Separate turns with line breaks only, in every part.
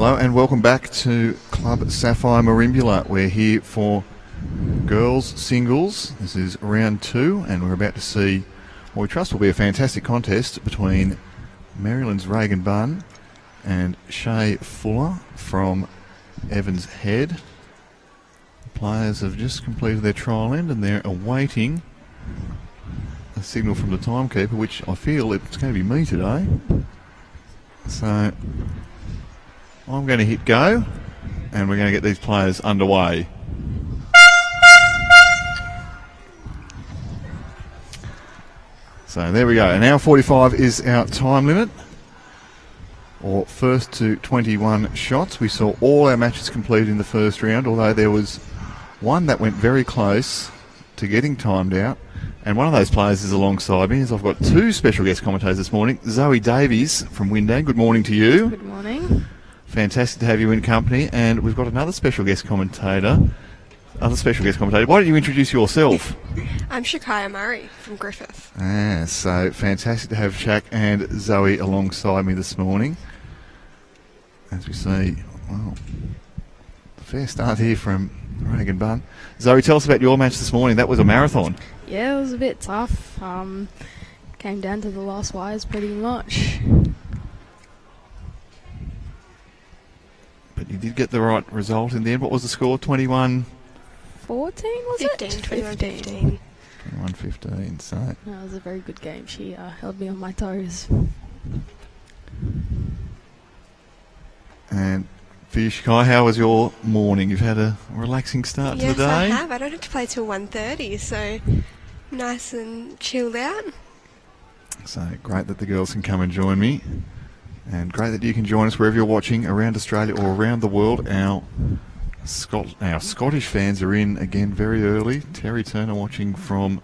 Hello and welcome back to Club Sapphire Merimbula. We're here for girls singles. This is round 2 and we're about to see what we trust will be a fantastic contest between Merrylands' Reaghan Bunn and Shae Fuller from Evans Head. The players have just completed their trial end and they're awaiting a signal from the timekeeper, which I feel it's going to be me today. So I'm going to hit go and we're going to get these players underway. So there we go. An hour 45 is our time limit, or first to 21 shots. We saw all our matches completed in the first round, although there was one that went very close to getting timed out. And one of those players is alongside me, as I've got 2 special guest commentators this morning. Zoe Davies from Windang, good morning to you.
Good morning.
Fantastic to have you in company. And we've got another special guest commentator. Why don't you introduce yourself?
I'm Shae Murray from Griffith.
So fantastic to have Shaq and Zoe alongside me this morning. As we see, well, the fair start here from Reaghan Bunn. Zoe, tell us about your match this morning. That was a marathon.
Yeah, it was a bit tough. Came down to the last wires pretty much.
But you did get the right result in the end. What was the score? 21-14,
was
15,
it?
21-15.
21-15, so...
No, it was a very good game. She held me on my toes.
And for you, Shae, how was your morning? You've had a relaxing start to the day?
Yes, I have. I don't have to play till 1:30, so nice and chilled out.
So great that the girls can come and join me. And great that you can join us wherever you're watching around Australia or around the world. Our Scottish fans are in again very early. Terry Turner watching from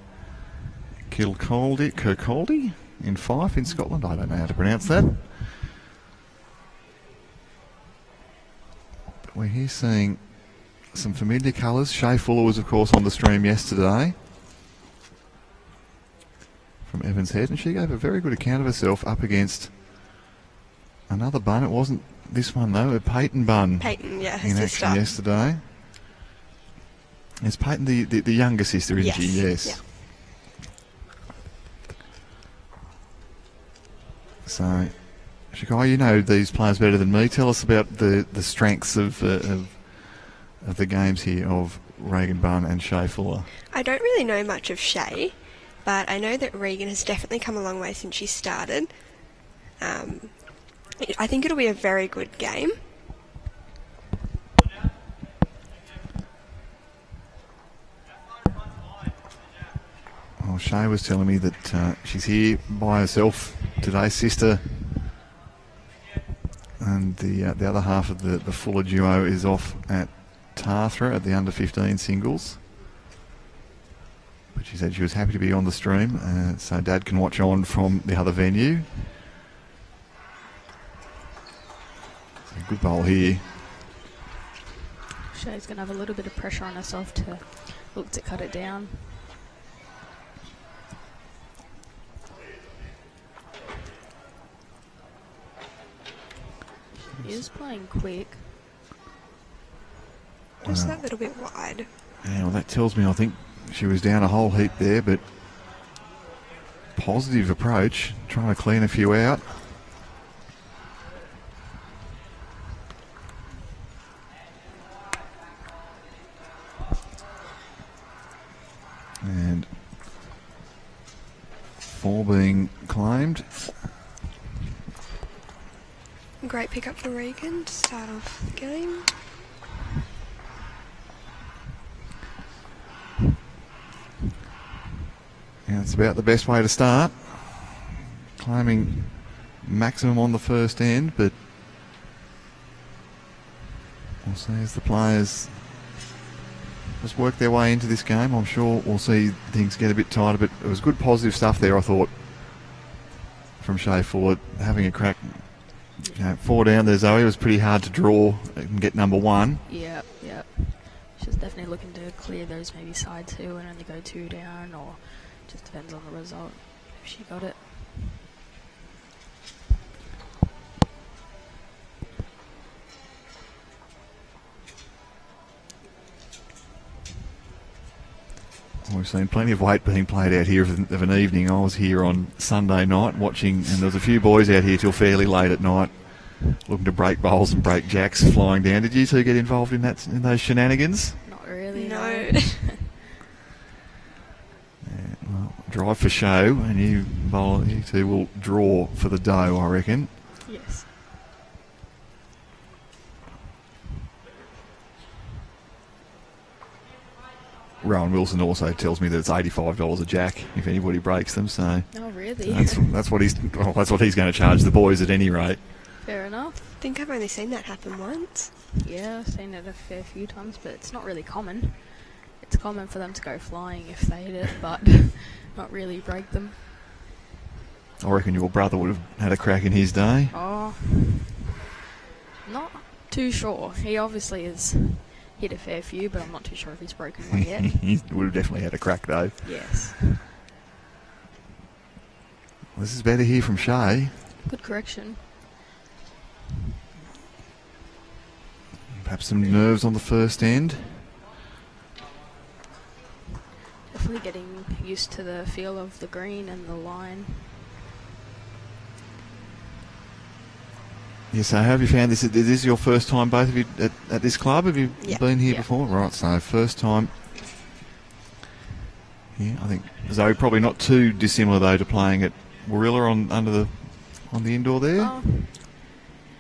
Kirkcaldy in Fife in Scotland. I don't know how to pronounce that. But we're here seeing some familiar colours. Shae Fuller was, of course, on the stream yesterday from Evans Head, and she gave a very good account of herself up against another Bunn. It wasn't this one though, a Peyton Bunn.
Peyton, yeah, her
in
sister.
action yesterday. Is Peyton the younger sister, isn't she? Yes.
Yeah.
So, Shae, you know these players better than me. Tell us about the strengths of the games here of Reaghan Bunn and Shae Fuller.
I don't really know much of Shae, but I know that Reaghan has definitely come a long way since she started. I think it'll be a very good game.
Well, Shae was telling me that she's here by herself today, sister, and the other half of the Fuller duo is off at Tathra at the under-15 singles. But she said she was happy to be on the stream, so Dad can watch on from the other venue. Good bowl here.
Shae's going to have a little bit of pressure on herself to look to cut it down. She is playing quick.
Just that little bit wide.
Yeah, well, that tells me I think she was down a whole heap there, but positive approach, trying to clean a few out. And 4 being claimed.
Great pickup for Reaghan to start off the game.
Yeah, it's about the best way to start. Claiming maximum on the first end, but we'll see as the players just work their way into this game. I'm sure we'll see things get a bit tighter, but it was good positive stuff there, I thought, from Shae Fuller, having a crack. 4 down there, Zoe. It was pretty hard to draw and get number 1.
Yep. She's definitely looking to clear those maybe side 2 and only go 2 down, or just depends on the result if she got it.
We've seen plenty of weight being played out here of an evening. I was here on Sunday night watching, and there was a few boys out here till fairly late at night looking to break bowls and break jacks flying down. Did you two get involved in those shenanigans?
Not really.
No.
No.
Well, drive for show, and you two will draw for the dough, I reckon.
Yes.
Rowan Wilson also tells me that it's $85 a jack if anybody breaks them. So
Oh, really?
that's what he's going to charge the boys at any rate.
Fair enough.
I think I've only seen that happen once.
Yeah, I've seen it a fair few times, but it's not really common. It's common for them to go flying if they hit it, but not really break them.
I reckon your brother would have had a crack in his day.
Oh, not too sure. He obviously has hit a fair few, but I'm not too sure if he's broken one yet.
He would have definitely had a crack though.
Yes.
This is better here from Shae.
Good correction.
Perhaps some nerves on the first end.
Definitely getting used to the feel of the green and the line.
Yeah, so how have you found this? Is this your first time, both of you, at this club? Have you
Yeah.
been here
Yeah.
before? Right, so first time. Yeah, I think Zoe probably not too dissimilar though to playing at Warilla on the indoor there.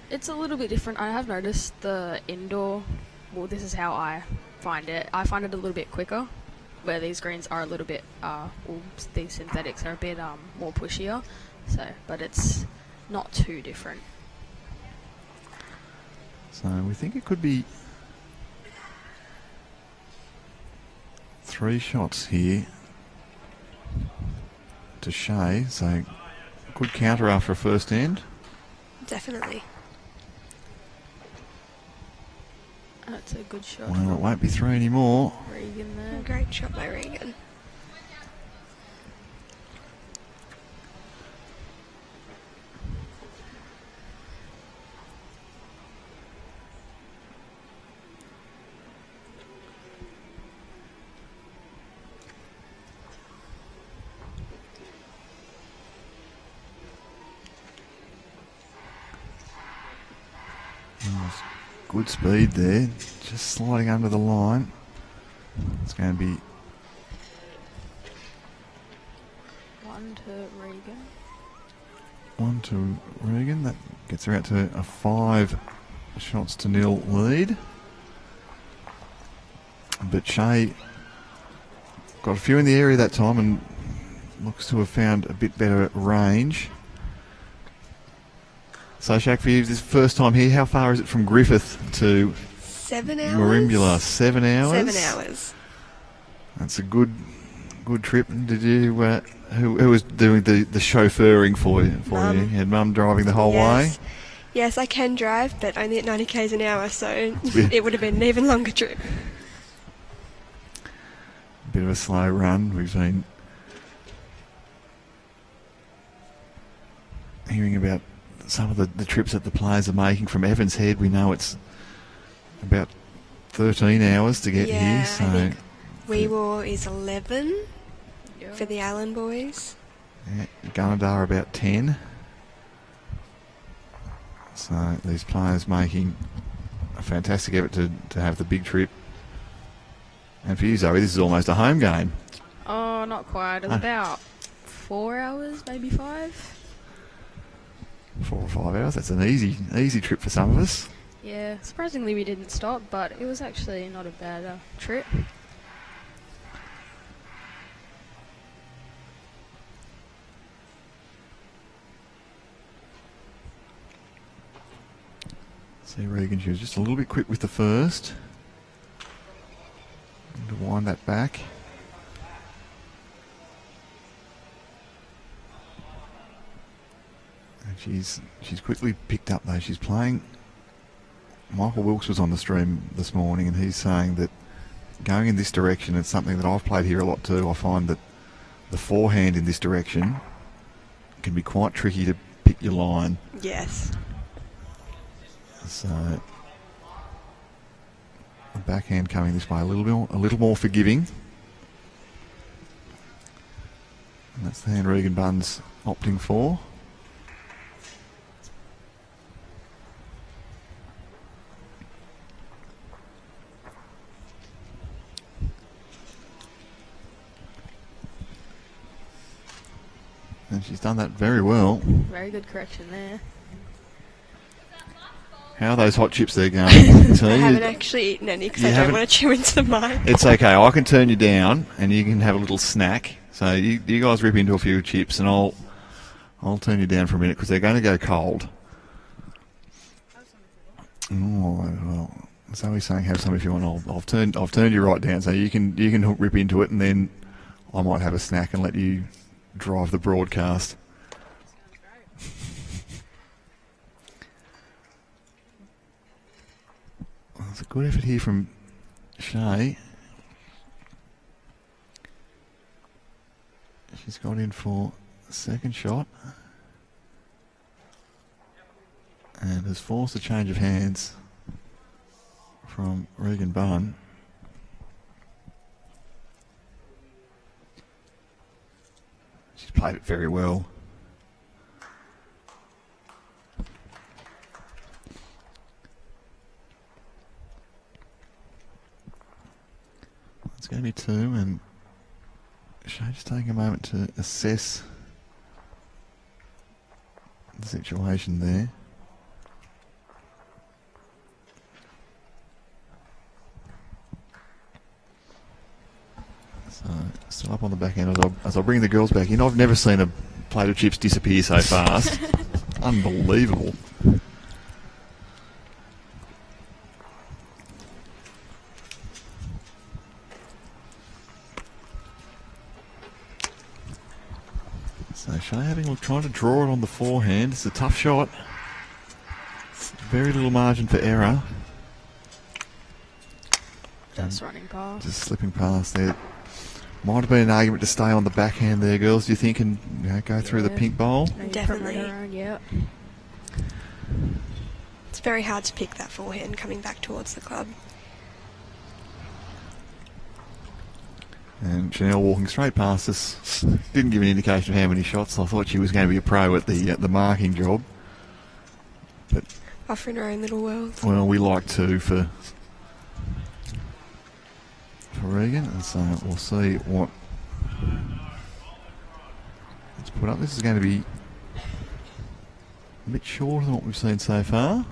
It's a little bit different. I have noticed the indoor, well, this is how I find it. I find it a little bit quicker, where these greens are a little bit, these synthetics are a bit more pushier. So, but it's not too different.
So we think it could be 3 shots here to Shae. So good counter after a first end.
Definitely.
That's a good shot.
Well, it won't be 3 anymore.
Reaghan
A
there.
great shot by Reaghan.
Good speed there, just sliding under the line. It's going to be
One to Reaghan.
1 to Reaghan. That gets her out to a 5 shots to nil lead. But Shae got a few in the area that time and looks to have found a bit better range. So, Shaq, for you, this first time here, how far is it from Griffith to
7 hours?
Merimbula? 7 hours?
7 hours.
That's a good trip. Did you? Who was doing the chauffeuring for you?
Mum.
You had Mum driving the whole way.
Yes, I can drive, but only at 90 k's an hour, so it would have been an even longer trip.
Bit of a slow run. We've been hearing about some of the trips that the players are making from Evans Head. We know it's about 13 hours to get here. So
I think Weewar is 11
Yeah.
for the Allen boys.
yeah, Gunnedah about 10. So these players making a fantastic effort to have the big trip. And for you, Zoe, this is almost a home game.
Oh, not quite. It's about 4 hours, maybe 5.
4 or 5 hours. That's an easy trip for some of us.
Yeah, surprisingly we didn't stop, but it was actually not a bad trip.
See, Reaghan, she was just a little bit quick with the first. To wind that back. And she's quickly picked up though. She's playing. Michael Wilkes was on the stream this morning and he's saying that going in this direction, it's something that I've played here a lot too. I find that the forehand in this direction can be quite tricky to pick your line.
Yes.
So the backhand coming this way a little more forgiving. And that's the hand Reaghan Bunn's opting for. And she's done that very well.
Very good correction there.
How are those hot chips there going?
I haven't actually eaten any because I don't want to chew into the mic.
It's okay. I can turn you down and you can have a little snack. So you guys rip into a few chips and I'll turn you down for a minute because they're going to go cold. Oh, well, Zoe's saying have some if you want. I've turned you right down so you can rip into it and then I might have a snack and let you drive the broadcast. It's a good effort here from Shae. She's gone in for a second shot and has forced a change of hands from Reaghan Bunn. She's played it very well. It's going to be 2 and Shae just taking a moment to assess the situation there. So still up on the back end as I bring the girls back in. I've never seen a plate of chips disappear so fast. Unbelievable. So Shae trying to draw it on the forehand. It's a tough shot. Very little margin for error.
Just running past.
Just slipping past there. Might have been an argument to stay on the backhand there, girls, do you think, and go through the pink bowl?
Definitely.
Yeah.
It's very hard to pick that forehand coming back towards the club.
And Chanel walking straight past us. Didn't give an indication of how many shots. I thought she was going to be a pro at the marking job. But
Off in her own little world.
well, we like to for Reaghan, and so we'll see what let's put up. This is going to be a bit shorter than what we've seen so far.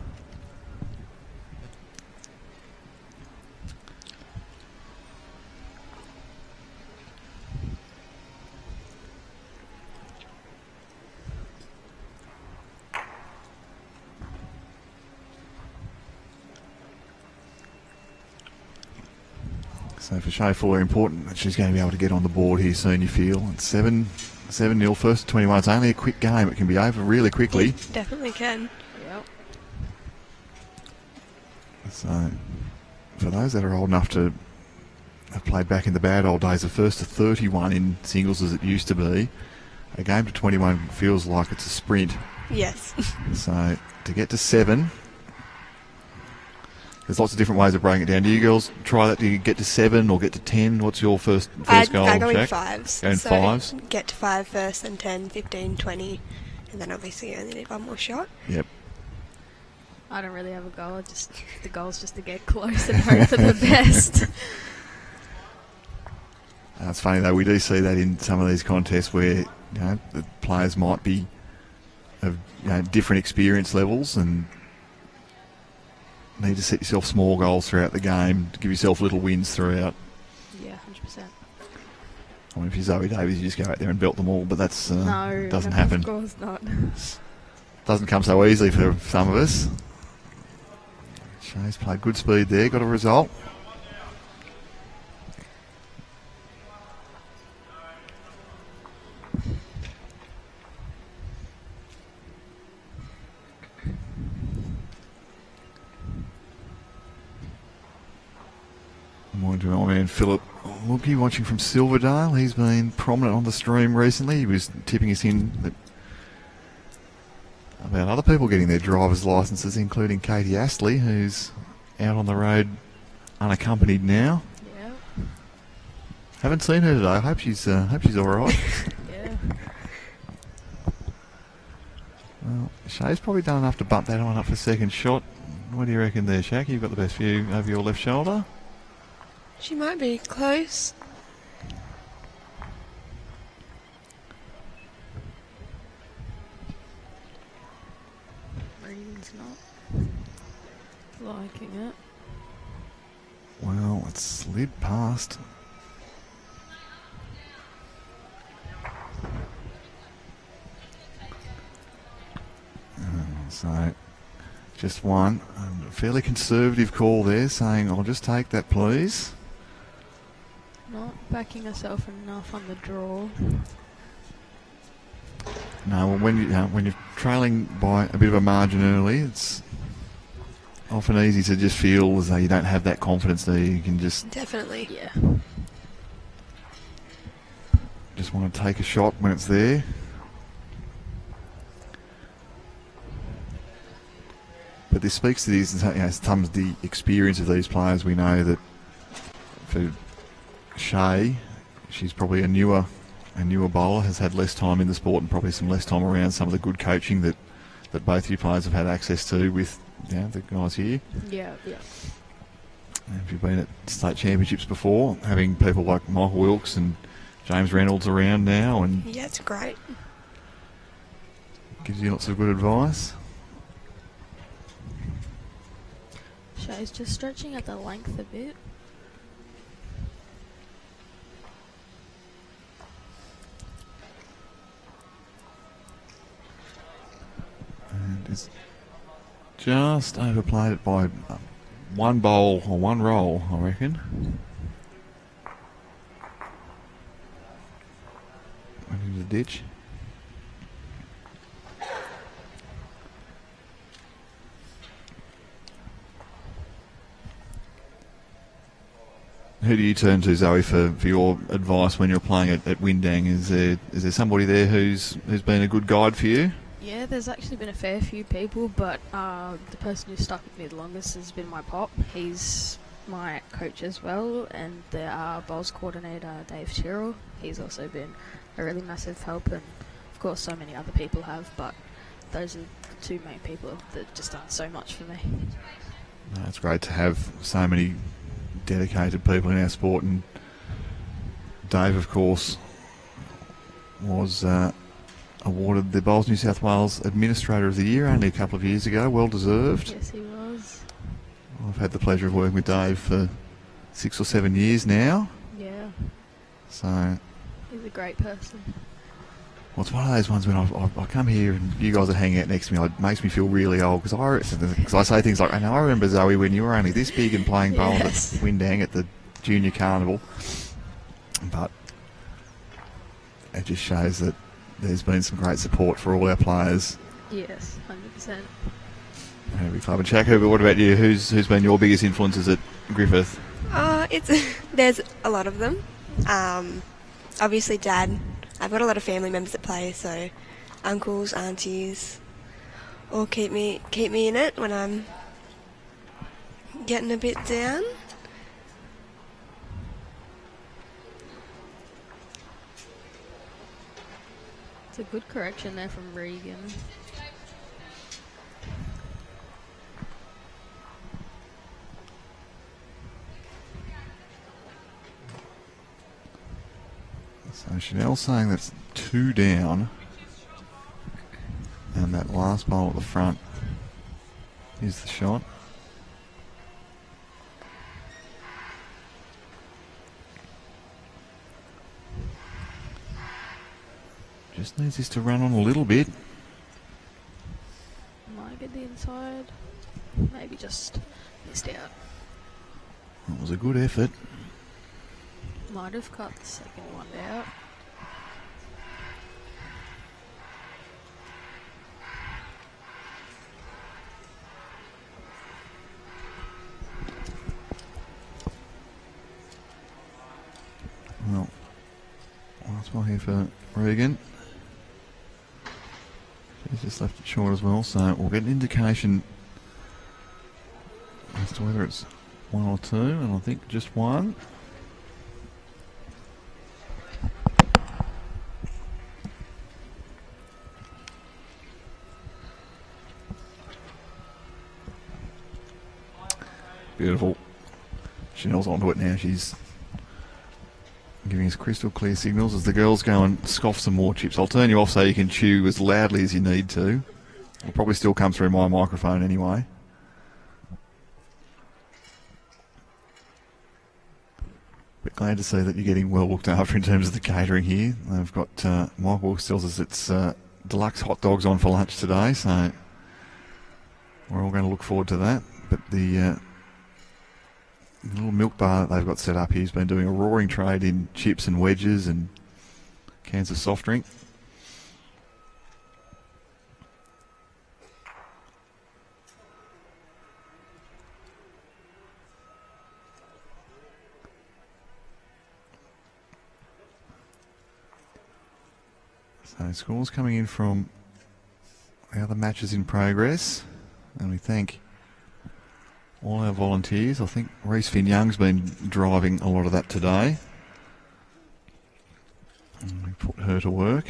So for Shae Fuller, important that she's going to be able to get on the board here soon, you feel. It's 7-0 first to 21. It's only a quick game. It can be over really quickly.
It definitely can.
Yep.
So for those that are old enough to have played back in the bad old days, the first to 31 in singles as it used to be, a game to 21 feels like it's a sprint.
Yes.
So to get to 7... There's lots of different ways of breaking it down. Do you girls try that? Do you get to 7 or get to 10? What's your first goal,
I go in
Jack?
5s.
Go in
so
5s?
Get to 5 first, then 10, 15, 20, and then obviously you only need one more shot.
Yep.
I don't really have a goal. The goal's just to get close and hope for the best.
It's funny though, we do see that in some of these contests where the players might be of different experience levels and need to set yourself small goals throughout the game to give yourself little wins throughout.
Yeah, 100%.
I mean, if you're Zoe Davies, you just go out there and belt them all, but that's
No,
doesn't happen.
Of course not.
Doesn't come so easily for some of us. Shae's played good speed there, got a result. Morning to my man Philip Lookie watching from Silverdale. He's been prominent on the stream recently. He was tipping us in about other people getting their driver's licences, including Katie Astley, who's out on the road unaccompanied now.
Yeah.
Haven't seen her today. I hope she's all right.
Yeah.
Shae's probably done enough to bump that one up for second shot. What do you reckon there, Shaq? You've got the best view over your left shoulder.
She might be close.
Reaghan's not liking it.
Well, it slid past. So, just one. A fairly conservative call there, saying, I'll just take that, please.
Not backing herself enough on the draw.
No, well, when you're trailing by a bit of a margin early, it's often easy to just feel as though you don't have that confidence there. You can just
Definitely.
Yeah.
want to take a shot when it's there. But this speaks to these, sometimes the experience of these players. We know that for Shae, she's probably a newer bowler, has had less time in the sport and probably some less time around some of the good coaching that both you players have had access to with the guys here.
Yeah.
If you've been at state championships before, having people like Michael Wilkes and James Reynolds around now, and
Yeah, it's great.
gives you lots of good advice.
Shae's just stretching at the length a bit.
And it's just overplayed it by one bowl or one roll, I reckon. Went into the ditch. Who do you turn to, Zoe, for your advice when you're playing at Windang? Is there somebody there who's been a good guide for you?
Yeah, there's actually been a fair few people, but the person who's stuck with me the longest has been my pop. He's my coach as well, and the bowls coordinator, Dave Tyrrell. He's also been a really massive help, and of course so many other people have, but those are the two main people that have just done so much for me.
No, it's great to have so many dedicated people in our sport, and Dave, of course, was awarded the Bowls New South Wales Administrator of the Year only a couple of years ago. Well deserved.
Yes, he was.
I've had the pleasure of working with Dave for 6 or 7 years now.
Yeah,
So,
he's a great person.
well, it's one of those ones when I come here and you guys are hanging out next to me, it makes me feel really old because I say things like, I know, I remember, Zoe, when you were only this big and playing bowls
Yes.
at Windang at the Junior Carnival. But it just shows that there's been some great support for all our players
Yes, 100%.
at every club. And Shaq, Herbert, what about you? Who's been your biggest influences at Griffith?
There's a lot of them. Obviously, Dad. I've got a lot of family members that play, so uncles, aunties, all keep me in it when I'm getting a bit down.
It's a good correction there from Reaghan.
So Chanel's saying that's 2 down, and that last bowl at the front is the shot. Just needs this to run on a little bit.
Might get the inside. Maybe just missed out.
That was a good effort.
Might have cut the second one out.
Well, last one here for Reaghan. She's just left it short as well, so we'll get an indication as to whether it's 1 or 2, and I think just 1. Beautiful. Chanel's onto it now. She's giving us crystal clear signals as the girls go and scoff some more chips. I'll turn you off so you can chew as loudly as you need to. It'll probably still come through my microphone anyway. But glad to see that you're getting well looked after in terms of the catering here. They've got, Mike Wilkes tells us it's deluxe hot dogs on for lunch today, so we're all going to look forward to that. But the little milk bar that they've got set up here has been doing a roaring trade in chips and wedges and cans of soft drink. So scores coming in from the other matches in progress, and we thank all our volunteers. I think Reese Finn Young's been driving a lot of that today. And we put her to work.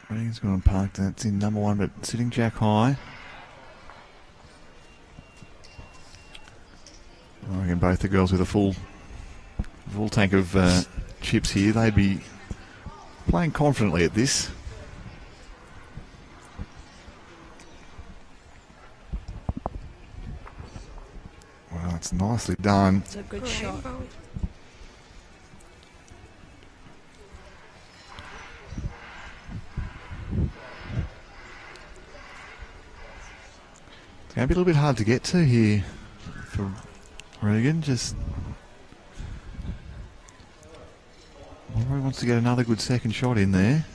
Reaghan's going to park that's in number one, but sitting jack high. I reckon both the girls with a full tank of chips here, they'd be playing confidently at this. Well, it's nicely done.
It's a good shot.
It's going to be a little bit hard to get to here for Reaghan. Just Rory wants to get another good second shot in there.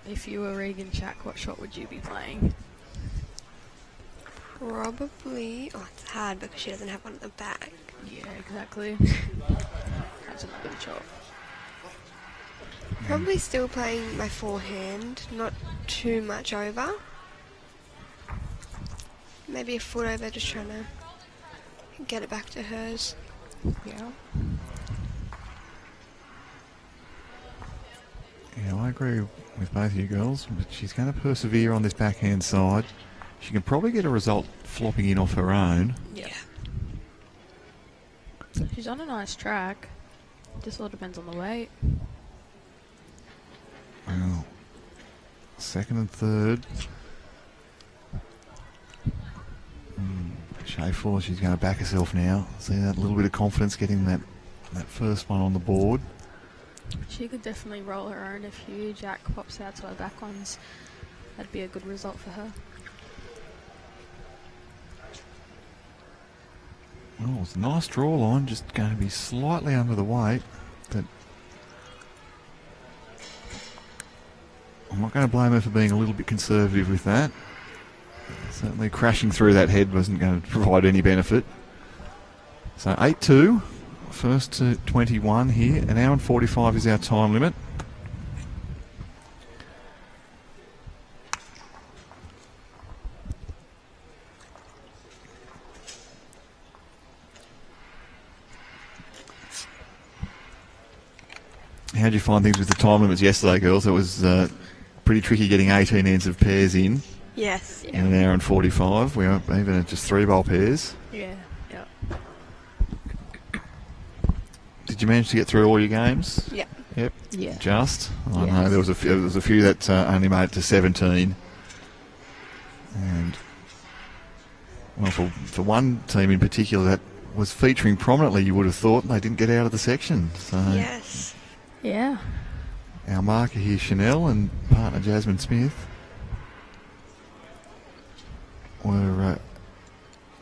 If you were Reaghan, Jack, what shot would you be playing?
Probably. Oh, it's hard because she doesn't have one at the back.
Yeah, exactly. That's another good shot.
Probably still playing my forehand, not too much over. Maybe a foot over, just trying to get it back to hers.
Yeah.
Yeah, I agree with both of you girls, but she's going to persevere on this backhand side. She can probably get a result flopping in off her own.
Yeah. She's on a nice track. Just all depends on the weight.
Well, second and third. Shae Fuller, she's going to back herself now. See that little bit of confidence getting that first one on the board.
She could definitely roll her own if Jack pops out to her back ones. That'd be a good result for her.
Oh, it's a nice draw line, just going to be slightly under the weight. But I'm not going to blame her for being a little bit conservative with that. Certainly crashing through that head wasn't going to provide any benefit. So 8-2, first to 21 here. An hour and 45 is our time limit. How did you find things with the time limits yesterday, girls? It was pretty tricky getting 18 ends of pairs in.
Yes.
In an hour and 45. We were even at just 3-bowl pairs.
Yeah, yeah.
Did you manage to get through all your games?
Yep.
Yep.
Yeah.
Just. I
Yes.
know there was a few that only made it to 17. And well, for one team in particular that was featuring prominently, you would have thought they didn't get out of the section. So
Yes.
Yeah.
our marker here, Chanel, and partner Jasmine Smith, were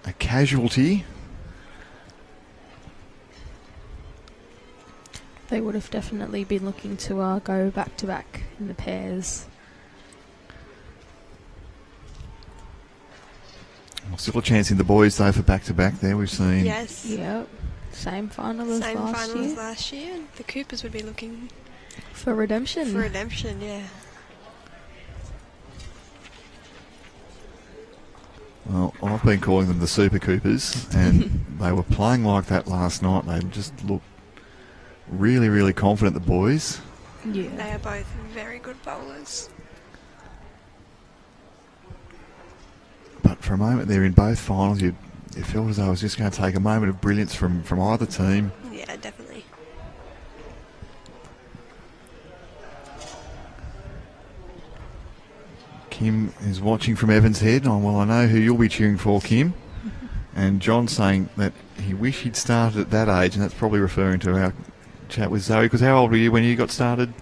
a casualty.
They would have definitely been looking to go back to back in the pairs.
Well, still a chance in the boys though for back to back there. We've seen
Yes.
Yep. Same final as
Same
last
final
year.
as last year. The Coopers would be looking
For redemption.
for redemption, yeah.
Well, I've been calling them the Super Coopers, and they were playing like that last night. They just looked really, really confident, the boys.
Yeah.
They are both very good bowlers.
But for a moment there in both finals, it felt as though it was just going to take a moment of brilliance from either team.
Yeah, definitely.
Kim is watching from Evans Head. Oh, well, I know who you'll be cheering for, Kim. And John's saying that he wished he'd started at that age, and that's probably referring to our chat with Zoe. Because how old were you when you got started?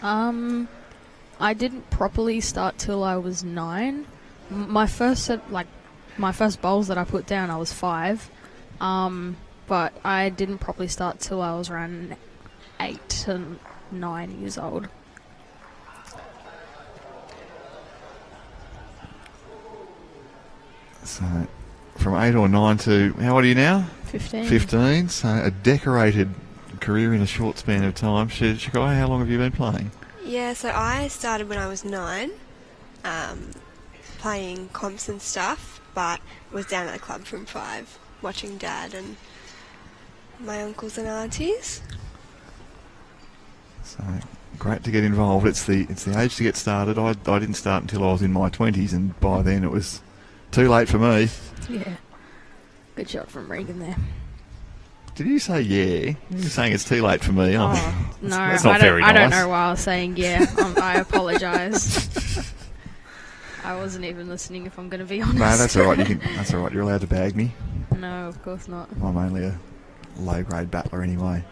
I didn't properly start till I was 9. My first bowls that I put down, I was 5. But I didn't properly start till I was around 8 to 9 years old.
So, from 8 or 9 to, how old are you now?
15.
15. So, a decorated career in a short span of time. Shae, how long have you been playing?
Yeah, so I started when I was 9, playing comps and stuff, but was down at the club from 5, watching Dad and my uncles and aunties.
So, great to get involved. It's the age to get started. I didn't start until I was in my 20s, and by then it was too late for me.
Yeah. Good shot from Reaghan there.
Did you say yeah? You're saying it's too late for me.
Oh, no,
that's not very
I don't
nice.
know why I was saying yeah. I apologise. I wasn't even listening, if I'm going to be honest.
No, that's all right. That's all right. You're allowed to bag me.
No, of course not.
I'm only a low-grade battler anyway.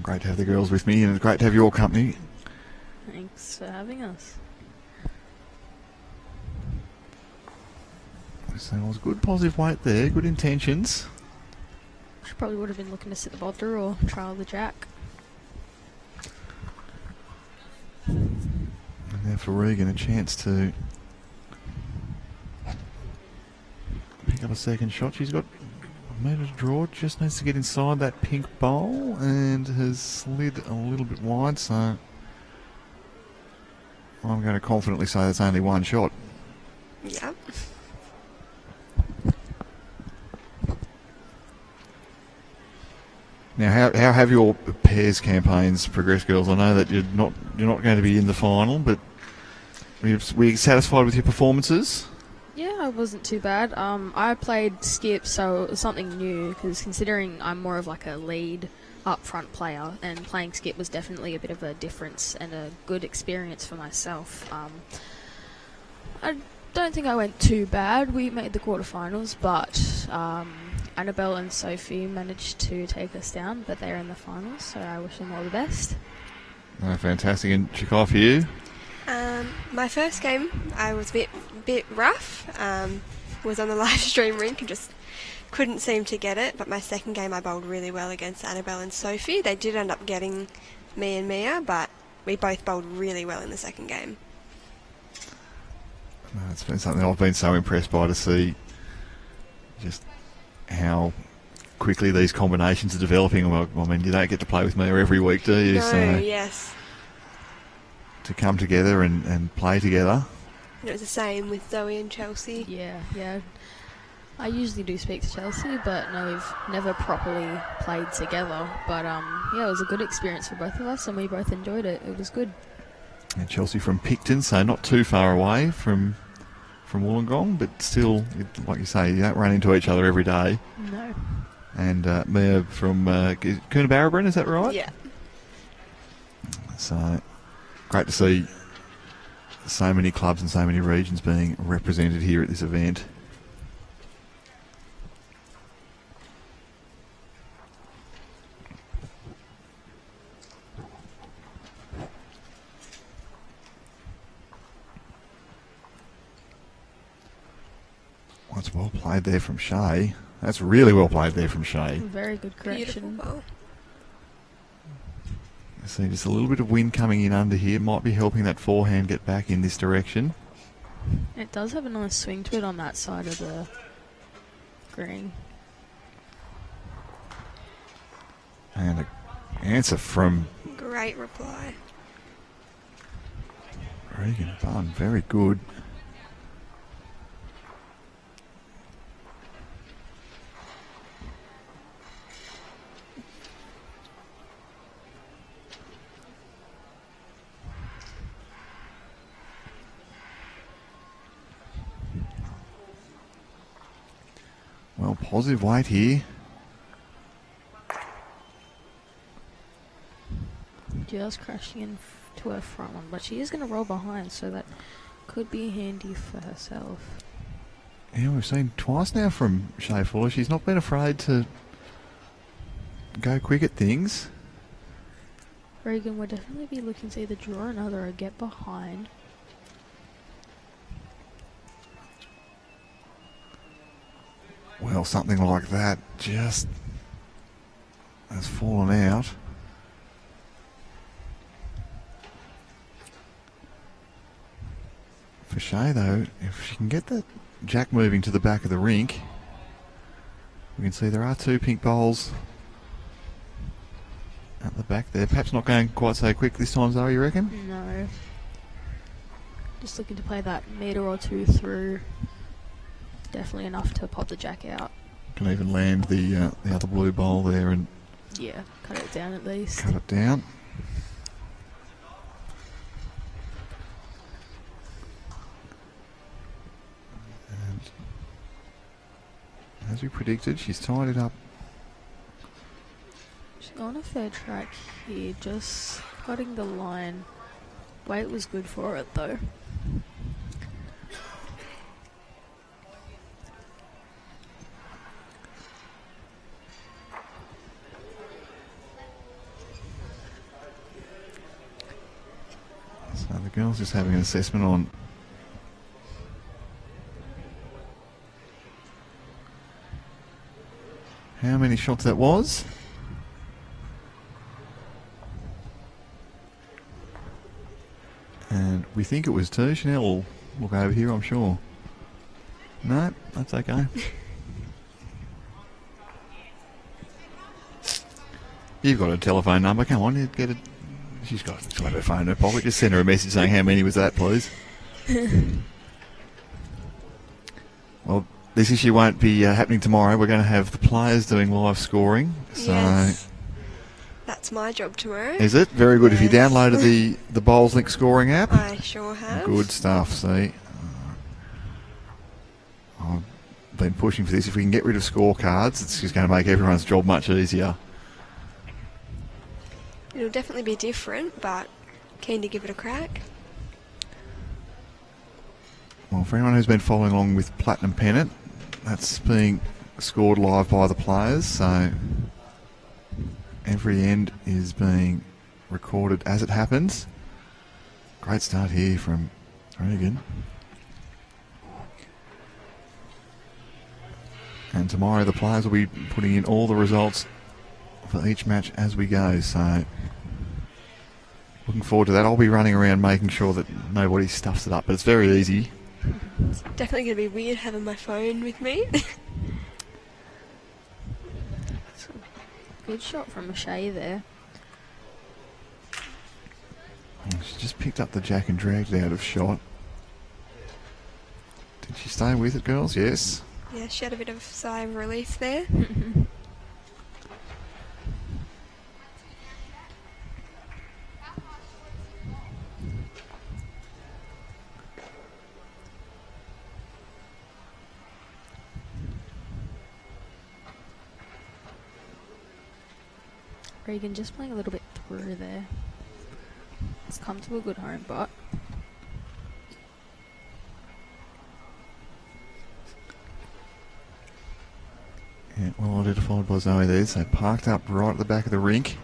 Great to have the girls with me, and it's great to have your company.
Thanks for having us.
So it was good positive weight there, good intentions.
She probably would have been looking to sit the bodder or trial the jack.
And now for Reaghan, a chance to pick up a second shot. She's got a metre to draw, just needs to get inside that pink bowl, and has slid a little bit wide, so I'm going to confidently say that's only one shot.
Yep.
Now, how have your pairs campaigns progressed, girls? I know that you're not going to be in the final, but were you satisfied with your performances?
Yeah, I wasn't too bad. I played skip, so it was something new, because considering I'm more of like a lead up-front player, and playing skip was definitely a bit of a difference and a good experience for myself. I don't think I went too bad. We made the quarterfinals, but Annabelle and Sophie managed to take us down, but they're in the finals, so I wish them all the best.
Oh, fantastic. And Shae, for you?
My first game, I was a bit rough. Was on the live stream rink and just couldn't seem to get it. But my second game, I bowled really well against Annabelle and Sophie. They did end up getting me and Mia, but we both bowled really well in the second game.
No, it's been something I've been so impressed by, to see just how quickly these combinations are developing. Well, I mean, you don't get to play with Mia every week, do you?
No,
So
yes.
to come together and play together.
And it was the same with Zoe and Chelsea.
Yeah. I usually do speak to Chelsea, but no, we've never properly played together. But yeah, it was a good experience for both of us, and we both enjoyed it. It was good.
And Chelsea from Picton, so not too far away from Wollongong, but still, like you say, you don't run into each other every day.
No.
And Mia from Coonabarabran, is that right?
Yeah.
So great to see so many clubs and so many regions being represented here at this event. That's well played there from Shae. That's really well played there from Shae.
Very good
Beautiful
correction.
bowl.
I see just a little bit of wind coming in under here. Might be helping that forehand get back in this direction.
It does have a nice swing to it on that side of the green.
And an answer from
Great reply.
Reaghan Bunn. Very good. Well, positive weight here.
Just crashing in to her front one, but she is going to roll behind, so that could be handy for herself.
Yeah, we've seen twice now from Shae Fuller. She's not been afraid to go quick at things.
Reaghan will definitely be looking to either draw another or get behind.
Well, something like that just has fallen out. For Shae, though, if she can get that jack moving to the back of the rink, we can see there are two pink bowls at the back there. Perhaps not going quite so quick this time, Zoe, you reckon?
No. Just looking to play that metre or two through. Definitely enough to pop the jack out.
Can even land the other blue bowl there and
Yeah, cut it down at least.
cut it down. And as we predicted, she's tied it up.
She's on a fair track here, just cutting the line. Weight was good for it though.
So the girls just having an assessment on how many shots that was. And we think it was two. Chanel will look over here, I'm sure. No, that's okay. You've got a telephone number. Come on, you get it. She's got her phone in her pocket. Just send her a message saying how many was that, please. Well, this issue won't be happening tomorrow. We're going to have the players doing live scoring. So
Yes. That's my job tomorrow.
is it? Very good. If you
Yes.
downloaded the Bowls Link scoring app.
I sure have.
Good stuff, see. I've been pushing for this. If we can get rid of scorecards, it's just going to make everyone's job much easier.
It'll definitely be different, but keen to give it a crack.
Well, for anyone who's been following along with Platinum Pennant, that's being scored live by the players, so every end is being recorded as it happens. Great start here from Reaghan. And tomorrow the players will be putting in all the results for each match as we go, so looking forward to that. I'll be running around making sure that nobody stuffs it up, but it's very easy.
It's definitely going to be weird having my phone with me.
Good shot from Shae there.
She just picked up the jack and dragged it out of shot. Did she stay with it, girls? Yes.
Yeah, she had a bit of sigh of relief there.
Reaghan just playing a little bit through there. It's come to a good home, but
Yeah, well identified by Zoe there. So parked up right at the back of the rink.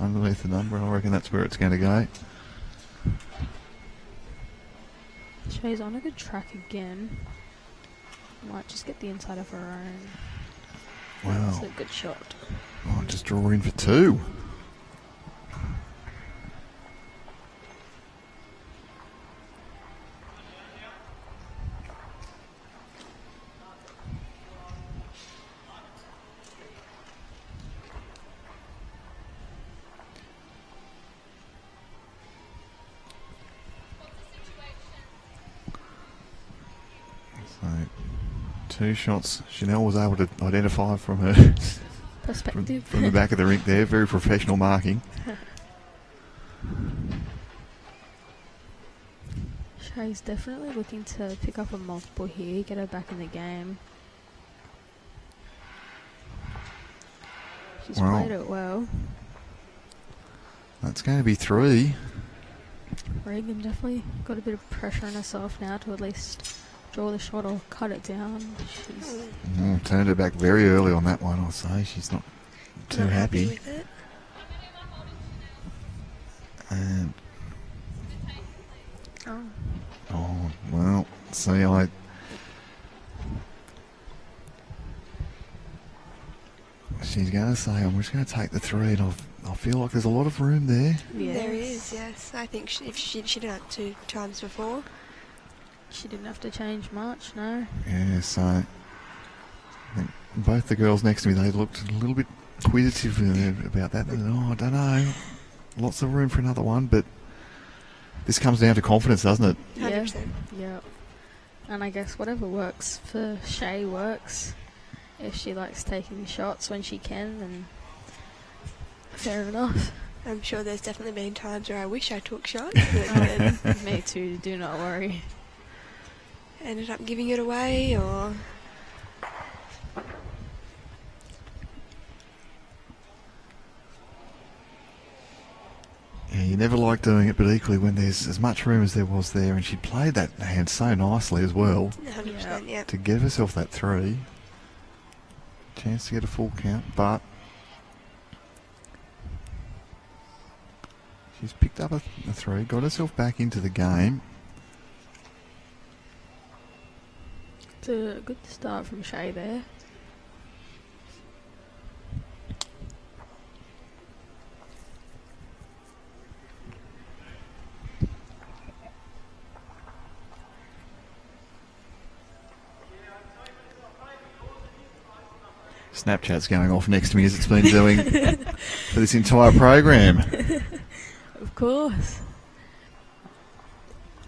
Underneath the number, and I reckon that's where it's going to go.
Shae's on a good track again. Might just get the inside of her own. It's
Wow.
a good shot.
Oh, just draw in for two. 2 shots Chanel was able to identify from her
Perspective.
from the back of the rink there. Very professional marking.
Shae's definitely looking to pick up a multiple here, get her back in the game. She's
Well,
played it well.
That's going to be 3.
Reaghan definitely got a bit of pressure on herself now to at least draw the shot or cut it down. She's
Turned her back very early on that one, I'll say. She's not too
Not
happy.
with it.
And
oh,
well, see, she's going to say, I'm just going to take the 3, and I feel like there's a lot of room there.
yes.
There is, yes. I think if she did it 2 times before.
She didn't have to change much, no.
Yeah, so I think both the girls next to me, they looked a little bit inquisitive about that. I don't know. Lots of room for another one, but this comes down to confidence, doesn't it?
100%.
Yeah. And I guess whatever works for Shae works. If she likes taking shots when she can, then fair enough.
I'm sure there's definitely been times where I wish I took shots, but then
Me too, do not worry.
ended up giving it away, or
Yeah, you never like doing it, but equally when there's as much room as there was there, and she played that hand so nicely as well
100%, yeah.
to give herself that 3. Chance to get a full count, but she's picked up a 3, got herself back into the game.
It's a good start from Shae there.
Snapchat's going off next to me as it's been doing for this entire program.
Of course.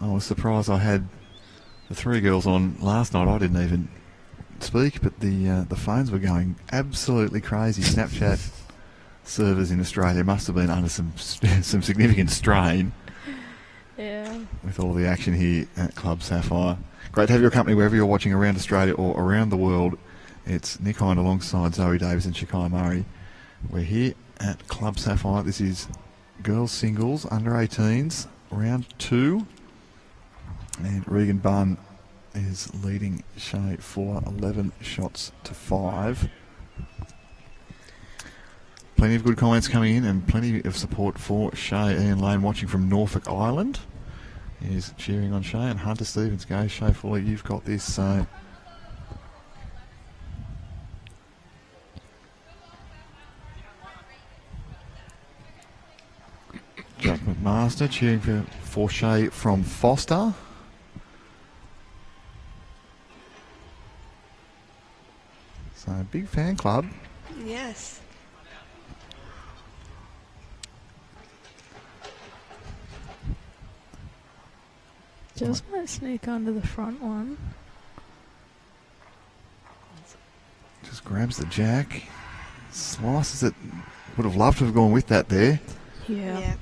I was surprised I had the 3 girls on last night. I didn't even speak, but the phones were going absolutely crazy. Snapchat servers in Australia must have been under some significant strain
Yeah.
with all the action here at Club Sapphire. Great to have your company wherever you're watching around Australia or around the world. It's Nick Hind alongside Zoe Davis and Shae Murray. We're here at Club Sapphire. This is girls singles, under 18s, round 2. And Reaghan Bunn is leading Shae for 11 shots to 5. Plenty of good comments coming in and plenty of support for Shae. Ian Lane watching from Norfolk Island is cheering on Shae, and Hunter Stevens goes, Shae Fuller, you've got this. So Jack McMaster cheering for Shae from Foster. So big fan club.
Yes.
Just might sneak under the front one.
Just grabs the jack, slices it. Would have loved to have gone with that there.
Yeah.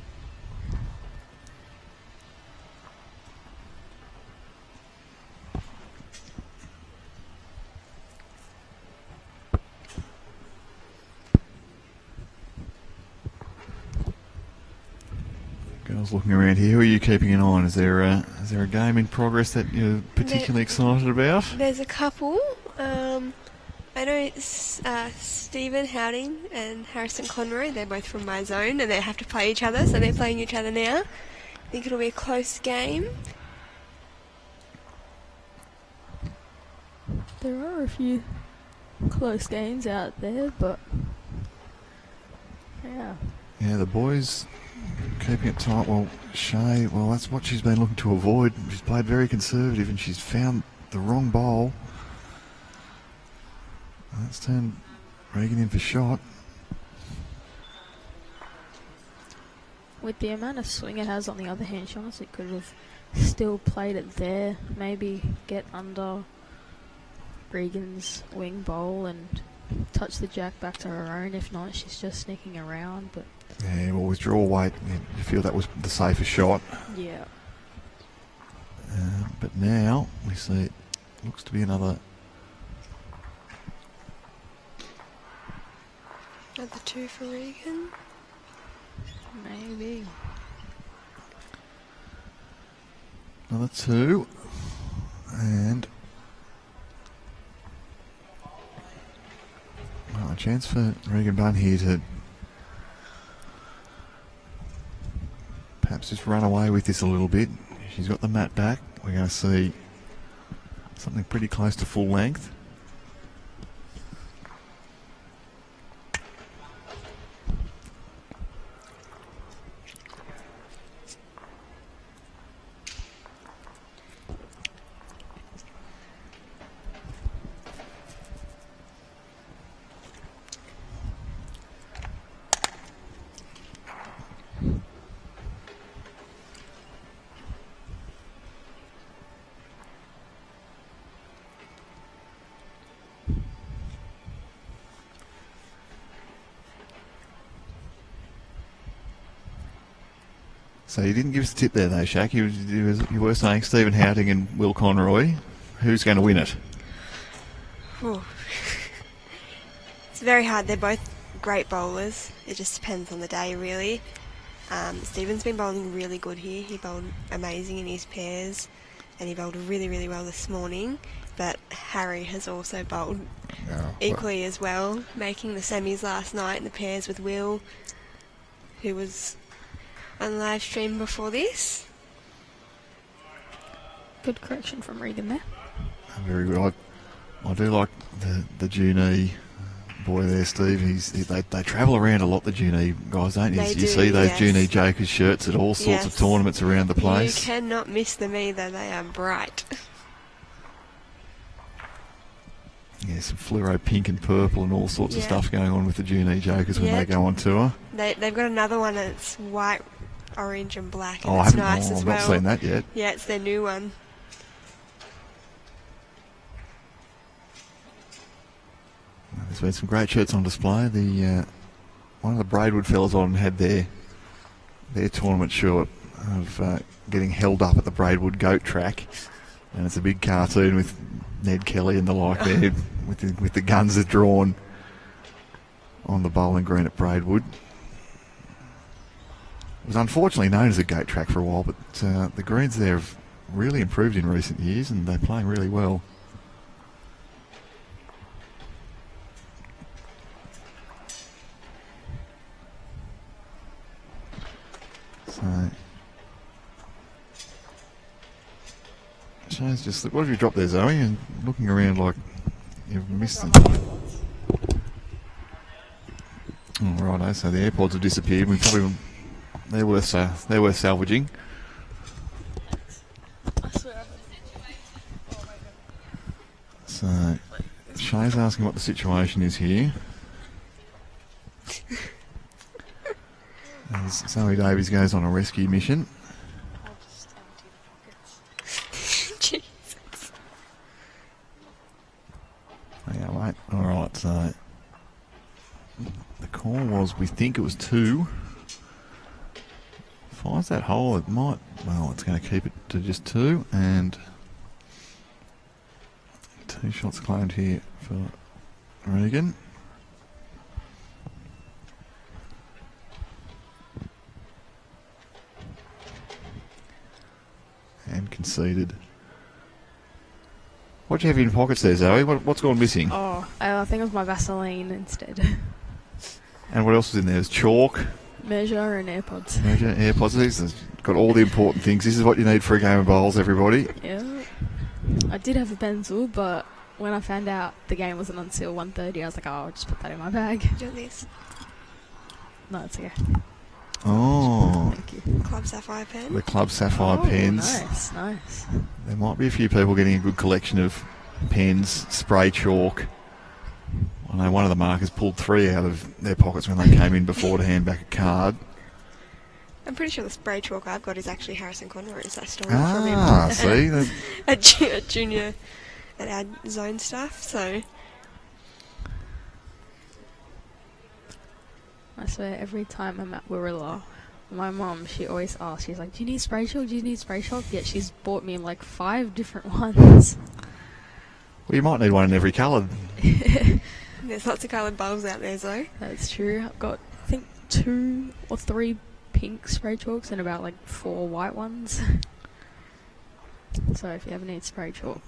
Girls looking around here. Who are you keeping an eye on? Is there a game in progress that you're particularly excited about?
There's a couple. I know it's Stephen Howding and Harrison Conroy. They're both from my zone, and they have to play each other, so they're playing each other now. I think it'll be a close game.
There are a few close games out there, but yeah.
Yeah, the boys keeping it tight. Well, Shae, well, that's what she's been looking to avoid. She's played very conservative, and she's found the wrong bowl. That's turned Reaghan in for shot.
With the amount of swing it has on the other hand, she honestly could have still played it there. Maybe get under Reaghan's wing bowl and touch the jack back to her own. If not, she's just sneaking around. But
Yeah, well, with draw weight, you feel that was the safest shot.
yeah,
But now we see it looks to be another
2 for Reaghan.
maybe.
Another 2. And well, a chance for Reaghan Bunn here to perhaps just run away with this a little bit. She's got the mat back. We're going to see something pretty close to full length. So you didn't give us a tip there, though, Shaq. You were saying Stephen Houghton and Will Conroy. Who's going to win it?
Ooh. It's very hard. They're both great bowlers. It just depends on the day, really. Stephen's been bowling really good here. He bowled amazing in his pairs, and he bowled really, really well this morning. But Harry has also bowled equally as well, making the semis last night in the pairs with Will, who was on live stream before this.
Good correction from Reaghan there.
Very good. I do like the Junee boy there, Steve. They travel around a lot, the Junee guys, don't you?
They
You
do,
see those
yes.
Junee Jokers shirts at all sorts of
Yes.
tournaments around the place.
You cannot miss them either. They are bright.
Yeah, some fluoro pink and purple and all sorts of
Yeah.
stuff going on with the Junee Jokers when
Yeah.
they go on tour.
They've got another one that's white, orange and black, and
I
it's
haven't
nice as
I've
well.
not seen that yet.
Yeah, it's their new one.
There's been some great shirts on display. The one of the Braidwood fellas on had their tournament shirt of getting held up at the Braidwood goat track, and it's a big cartoon with Ned Kelly and the like there with the guns that are drawn on the bowling green at Braidwood. It was unfortunately known as a goat track for a while, but the greens there have really improved in recent years, and they're playing really well. So, Shae's just, what have you dropped there, Zoe? And looking around like you've missed them. Oh, righto, so the AirPods have disappeared. They're worth salvaging. So, Shae's asking what the situation is here. As Zoe Davies goes on a rescue mission.
Jesus.
Yeah, mate. Alright, so the call was, we think it was 2. Finds that hole, it might, well, it's going to keep it to just 2, and 2 shots claimed here for Reaghan. And conceded. What do you have in your pockets there, Zoe? What's gone missing?
Oh, I think it was my Vaseline instead.
And what else is in there? There's chalk,
Measure and AirPods.
measure, AirPods. These have got all the important things. This is what you need for a game of bowls, everybody.
Yeah. I did have a pencil, but when I found out the game wasn't until 1:30, I was like, oh, I'll just put that in my bag.
Doing this.
No, it's okay.
Oh,
Thank you.
Club Sapphire pen.
the Club Sapphire
Oh,
pens.
Nice.
There might be a few people getting a good collection of pens, spray chalk. I know one of the markers pulled 3 out of their pockets when they came in before to hand back a card.
I'm pretty sure the spray chalk I've got is actually Harrison Conroy's. I stole it from him
Ah, see?
at junior at our zone stuff, so
I swear, every time I'm at Wirrilla, my mum, she always asks, she's like, do you need spray chalk? Do you need spray chalk? Yet she's bought me like 5 different ones.
Well, you might need one in every colour.
there's lots of coloured bulbs out there, so
That's true. I've got, I think, 2 or 3 pink spray chalks and about like 4 white ones. So if you ever need spray chalk,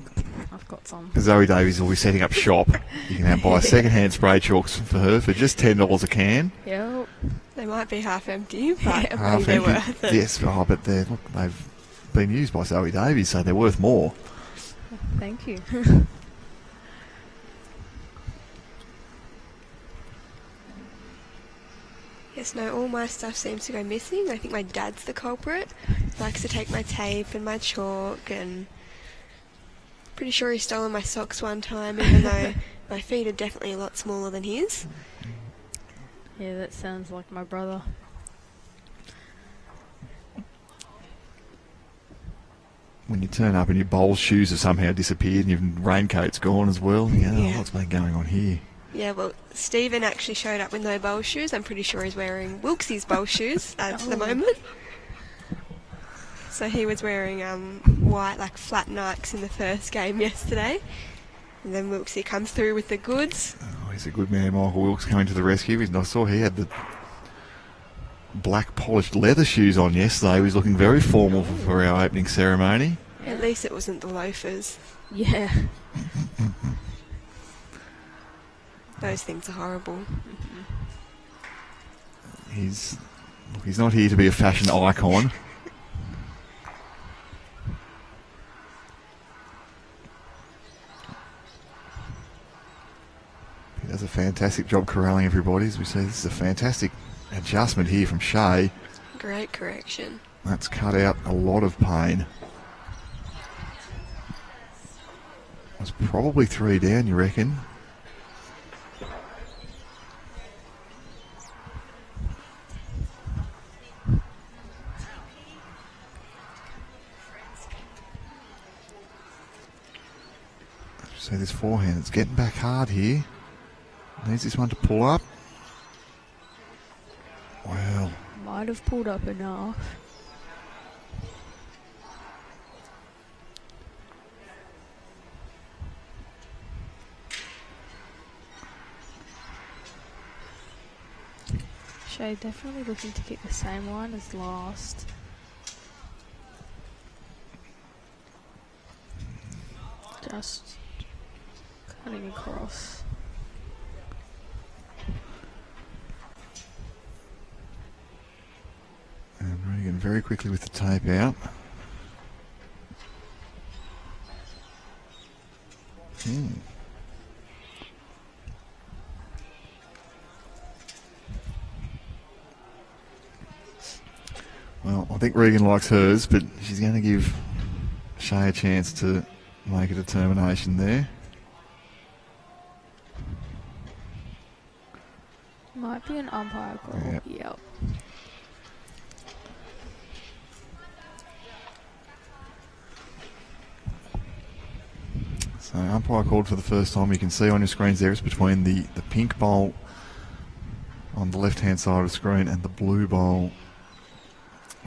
I've got some.
Zoe Davies will be setting up shop. You can buy second-hand spray chalks for her for just $10 a can.
Yep.
they might be half empty, but
Half
they're
empty.
worth it.
Yes, but they've been used by Zoe Davies, so they're worth more.
Thank you.
Yes, no, all my stuff seems to go missing. I think my dad's the culprit. He likes to take my tape and my chalk, and pretty sure he's stolen my socks one time, even though my feet are definitely a lot smaller than his.
Yeah, that sounds like my brother.
When you turn up and your bowls shoes have somehow disappeared and your raincoat's gone as well, you go,
Yeah.
what's been going on here?
Yeah, well, Stephen actually showed up with no bowl shoes. I'm pretty sure he's wearing Wilkes's bowl shoes at the
Oh.
moment. So he was wearing white, like flat Nikes in the first game yesterday. And then Wilksy comes through with the goods.
Oh, he's a good man, Michael Wilkes, coming to the rescue. I saw he had the black polished leather shoes on yesterday. He was looking very formal for our opening ceremony.
At least it wasn't the loafers.
Yeah.
Those things are horrible.
He's not here to be a fashion icon. He does a fantastic job corralling everybody. As we see, this is a fantastic adjustment here from Shae.
Great correction.
That's cut out a lot of pain. That's probably 3 down, you reckon? So this forehand, it's getting back hard here. Needs this one to pull up. Well,
Might have pulled up enough. Shae definitely looking to kick the same one as last. Just cutting across.
and Reaghan very quickly with the tape out. Well, I think Reaghan likes hers, but she's going to give Shae a chance to make a determination there.
Might be an umpire call.
Yep.
Yep.
So umpire called for the first time. You can see on your screens there it's between the pink bowl on the left hand side of the screen and the blue bowl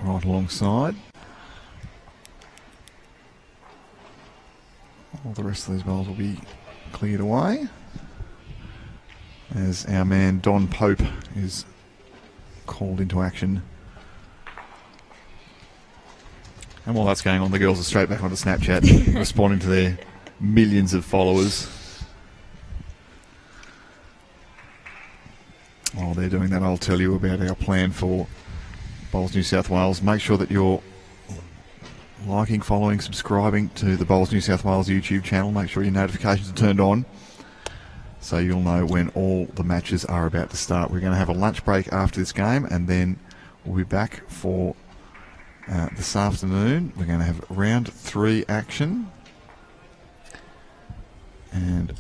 right alongside. All the rest of these bowls will be cleared away as our man Don Pope is called into action. And while that's going on, the girls are straight back onto Snapchat responding to their millions of followers. While they're doing that, I'll tell you about our plan for Bowls New South Wales. Make sure that you're liking, following, subscribing to the Bowls New South Wales YouTube channel. Make sure your notifications are turned on so you'll know when all the matches are about to start. We're going to have a lunch break after this game and then we'll be back for this afternoon. We're going to have round 3 action. And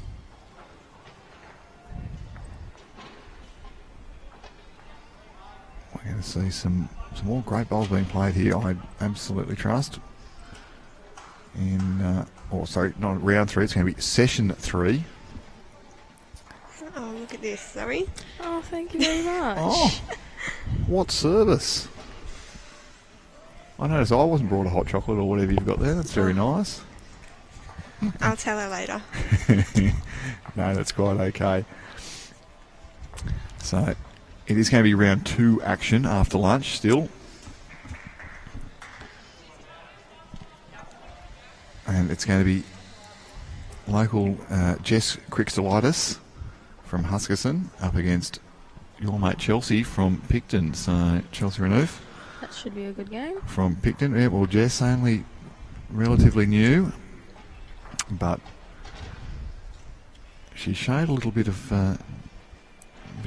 we're going to see some more great bowls being played here, I absolutely trust. not round 3. It's going to be session 3.
Oh, look at this, sorry.
Oh, thank you very much.
Oh, what service! I noticed I wasn't brought a hot chocolate or whatever you've got there. That's very nice.
I'll tell her later.
No, that's quite okay. So, it is going to be round 2 action after lunch still. And it's going to be local Jess Crixtolitis from Huskerson up against your mate Chelsea from Picton. So, Chelsea Renouf
That should be a good game.
from Picton. Yeah, well, Jess only relatively new, but she showed a little bit of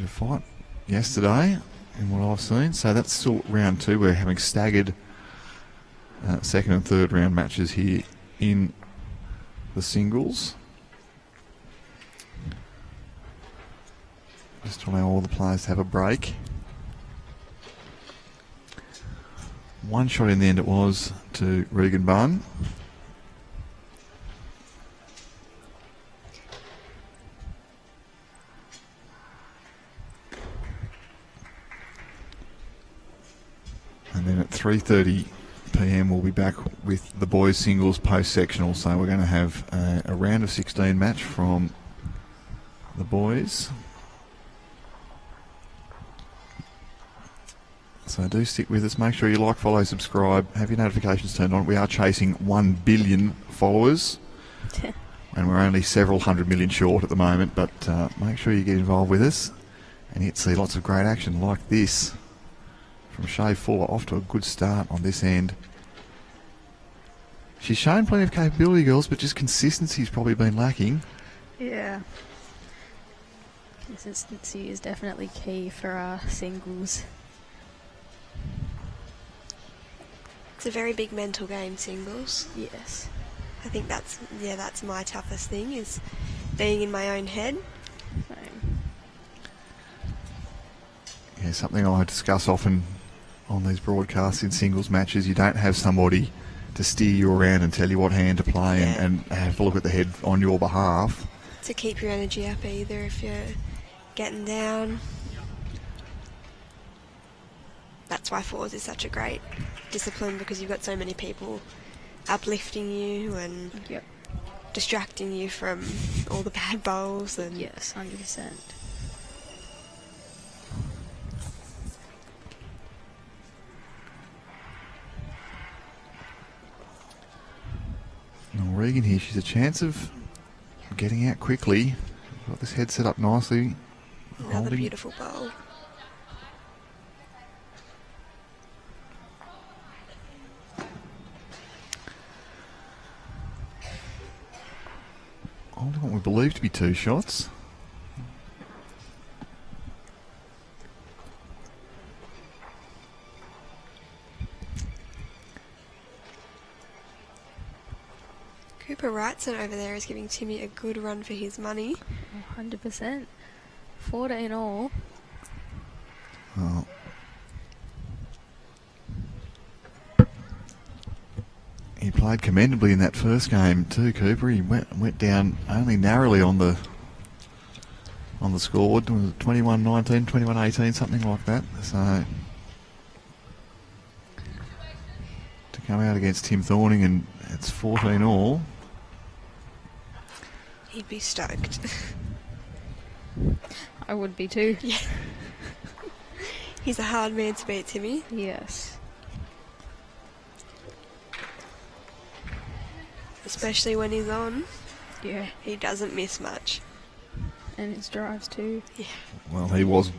fight yesterday in what I've seen. So that's still round 2. We're having staggered second and third round matches here in the singles. Just to allow all the players to have a break. One shot in the end it was to Reaghan Bunn. And then at 3:30 PM we'll be back with the boys singles post-sectional. So we're going to have a round of 16 match from the boys. So do stick with us. Make sure you like, follow, subscribe, have your notifications turned on. We are chasing 1 billion followers. And we're only several hundred million short at the moment, but make sure you get involved with us and you get to see lots of great action like this from Shae Fuller. Off to a good start on this end. She's shown plenty of capability, girls, but just consistency's probably been lacking.
Yeah. Consistency is definitely key for our singles.
It's a very big mental game, singles.
Yes.
I think that's my toughest thing, is being in my own head.
Same.
Yeah, something I discuss often on these broadcasts in singles matches. You don't have somebody to steer you around and tell you what hand to play and have a look at the head on your behalf.
To keep your energy up either if you're getting down. That's why fours is such a great discipline, because you've got so many people uplifting you and distracting you from all the bad bowls. And
Yes, 100%.
Now Reaghan here, she's a chance of getting out quickly. Got this head set up nicely.
another
Holding.
beautiful bowl.
Holding what we believe to be 2 shots.
Cooper Wrightson over there is giving Timmy a good run for his money.
100%. 14 all.
Oh. He played commendably in that first game too, Cooper. He went down only narrowly on the scoreboard. 21-19, 21-18, something like that. So to come out against Tim Thorning and it's 14 all.
He'd be stoked.
I would be too.
Yeah. He's a hard man to beat, Timmy.
Yes.
Especially when he's on.
Yeah.
He doesn't miss much.
And his drives too.
Yeah.
Well, he was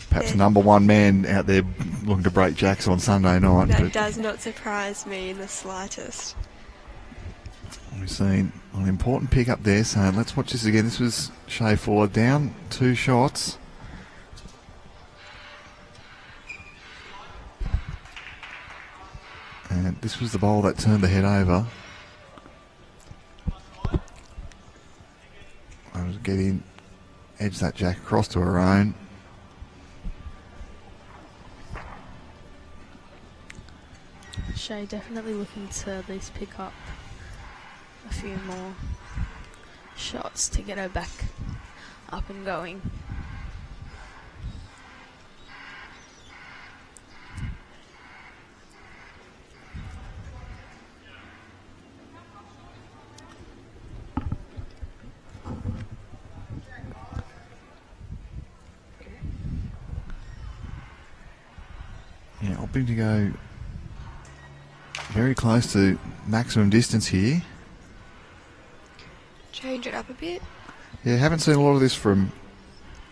perhaps number one man out there looking to break jacks on Sunday night.
That does not surprise me in the slightest.
We've seen an important pick up there, so let's watch this again. This was Shae Fuller down 2 shots. And this was the bowl that turned the head over. I was getting edge that jack across to her own.
Shae definitely looking to at least pick up a few more shots to get her back up and going.
Yeah, opting to go very close to maximum distance here.
Change it up a bit.
Yeah, haven't seen a lot of this from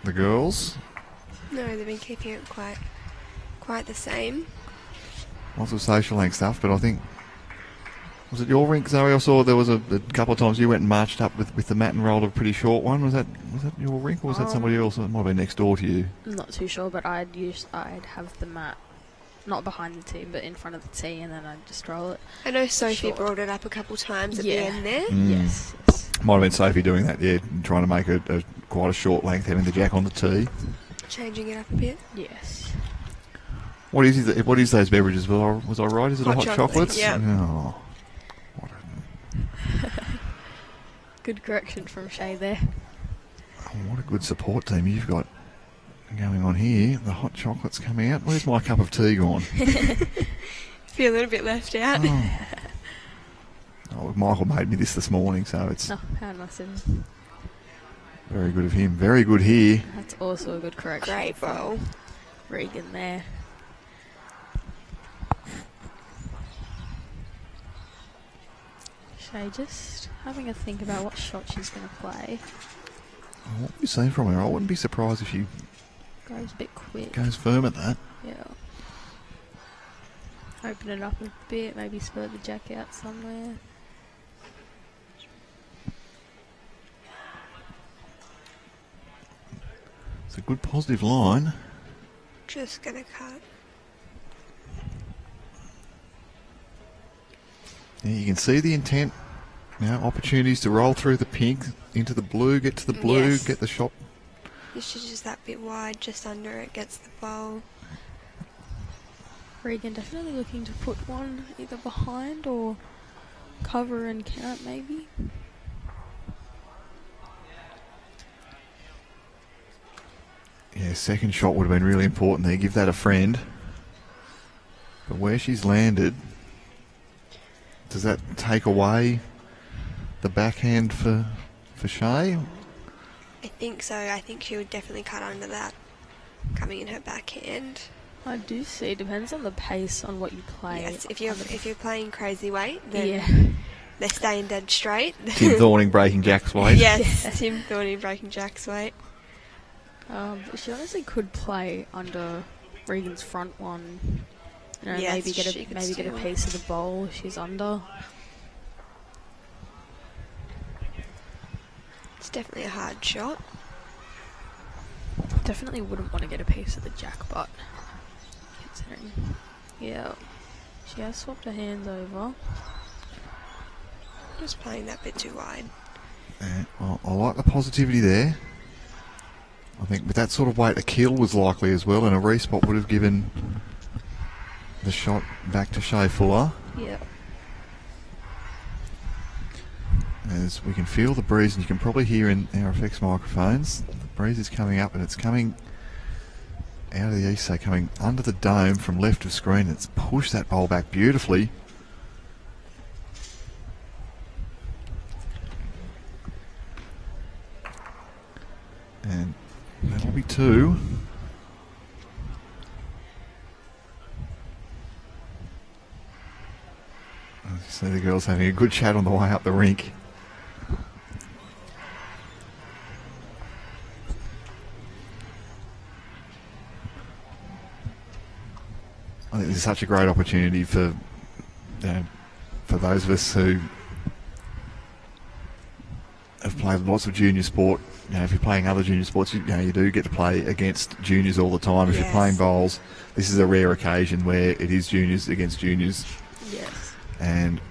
the girls.
No, they've been keeping it quite the same.
Lots of social link stuff, but I think... Was it your rink, Zoe? I saw there was a couple of times you went and marched up with the mat and rolled a pretty short one. Was that your rink, or was that somebody else? It might have been next door to you.
I'm not too sure, but I'd have the mat not behind the tee, but in front of the tee, and then I'd just roll it.
I know Sophie
Short.
brought it up a couple times at the end there.
Yes.
Might have been Sophie doing that, yeah, trying to make quite a short length, having the jack on the tee.
Changing it up a bit.
Yes.
What is those beverages? Was I right? Is it
Hot
a hot
chocolate,
chocolates?
yeah.
Oh,
Good correction from Shae there.
what a good support team you've got going on here. The hot chocolate's coming out. Where's my cup of tea gone?
Feel a little bit left out.
Oh, Michael made me this morning, so it's
Oh, how nice of him.
very good of him. Very good here.
That's also a good correction.
Great
from
bowl.
Reaghan there. Shae just having a think about what shot she's going to play.
What have you seen from her? I wouldn't be surprised if she
Goes a bit quick.
goes firm at that.
Yeah. Open it up a bit, maybe spurt the jack out somewhere.
It's a good positive line.
Just gonna cut.
Yeah, you can see the intent. Now, opportunities to roll through the pink into the blue, get to the blue,
Yes.
get the shot.
This is just that bit wide, just under it, gets the bowl.
Reaghan definitely looking to put one either behind or cover and count maybe.
Yeah, second shot would have been really important there. Give that a friend. But where she's landed, does that take away the backhand for Shae?
I think so. I think she would definitely cut under that, coming in her backhand.
I do see. Depends on the pace on what you play.
Yes, if you're playing crazy weight, then
Yeah.
they're staying dead straight.
Tim Thorning breaking Jack's weight.
Yes, Tim Thorning breaking Jack's weight.
But she honestly could play under Reaghan's front one. You know,
Yes,
maybe get
she
a
could
maybe get a
still.
piece of the bowl if she's under.
It's definitely a hard shot.
Definitely wouldn't want to get a piece of the jack, but considering, yeah, she has swapped her hands over.
Just playing that bit too wide.
Yeah, well, I like the positivity there. I think with that sort of weight, a kill was likely as well, and a respot would have given the shot back to Shae Fuller.
Yeah.
As we can feel the breeze, and you can probably hear in our effects microphones, the breeze is coming up, and it's coming out of the east, so coming under the dome from left of screen. It's pushed that bowl back beautifully. And that'll be two. I see the girls having a good chat on the way up the rink. I think this is such a great opportunity for those of us who have played lots of junior sport. You know, if you're playing other junior sports, you do get to play against juniors all the time. If you're
Yes.
playing bowls, this is a rare occasion where it is juniors against juniors.
Yes.
And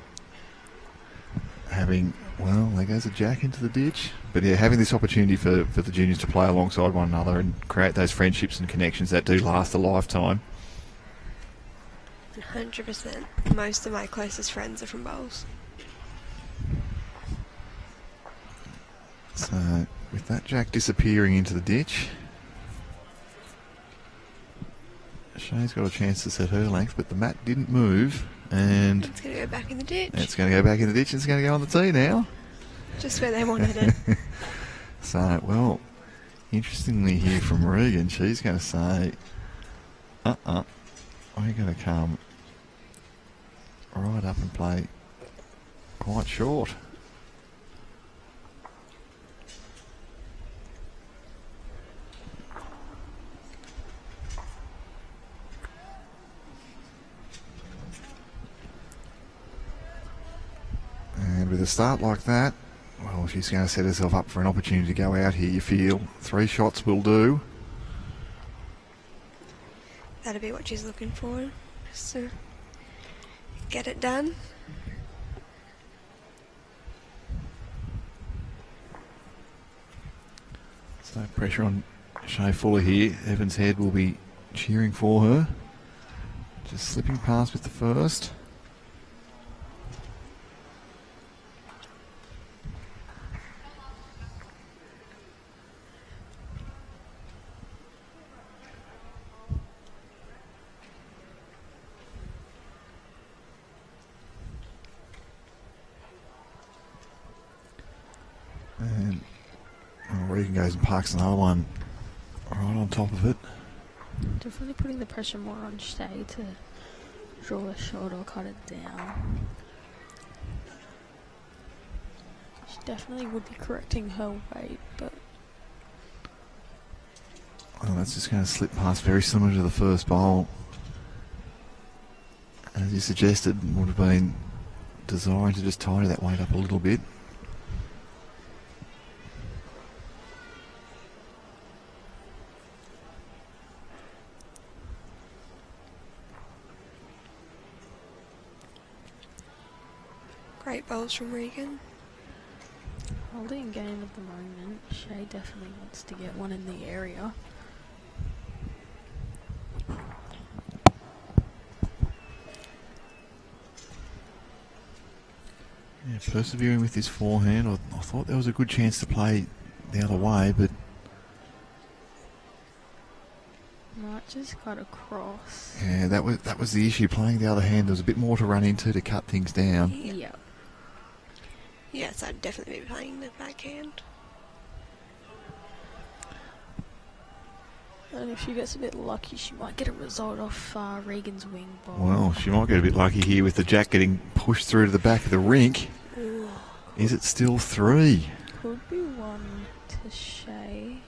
having, well, there goes a jack into the ditch. But yeah, having this opportunity for the juniors to play alongside one another and create those friendships and connections that do last a lifetime.
100%. Most of my closest friends are from Bowls.
So, with that jack disappearing into the ditch, Shae's got a chance to set her length, but the mat didn't move, and
It's going to go back in the ditch.
it's going to go back in the ditch. It's going to go on the tee now.
Just where they wanted it.
So, well, interestingly here from Reaghan, she's going to say, we're going to come right up and play quite short. And with a start like that, well, she's going to set herself up for an opportunity to go out here, you feel. 3 shots will do.
That'll be what she's looking for. So, get it done.
So pressure on Shae Fuller here. Evans Head will be cheering for her. Just slipping past with the first. And Reaghan goes and parks another one right on top of it.
Definitely putting the pressure more on Shae to draw a shot or cut it down. She definitely would be correcting her weight, but
Well, that's just going to slip past, very similar to the first bowl. As you suggested, would have been designed to just tidy that weight up a little bit.
Great bowls from Reaghan.
holding game at the moment. Shae definitely wants to get one in the area.
Yeah, persevering with his forehand. I thought there was a good chance to play the other way, but
Might just cut across.
yeah, that was the issue. Playing the other hand, there was a bit more to run into to cut things down.
Yeah.
Yes, I'd definitely be playing the backhand.
And if she gets a bit lucky, she might get a result off Reaghan's wing ball.
Well, she might get a bit lucky here with the jack getting pushed through to the back of the rink.
Ooh.
Is it still 3?
Could be one to Shae.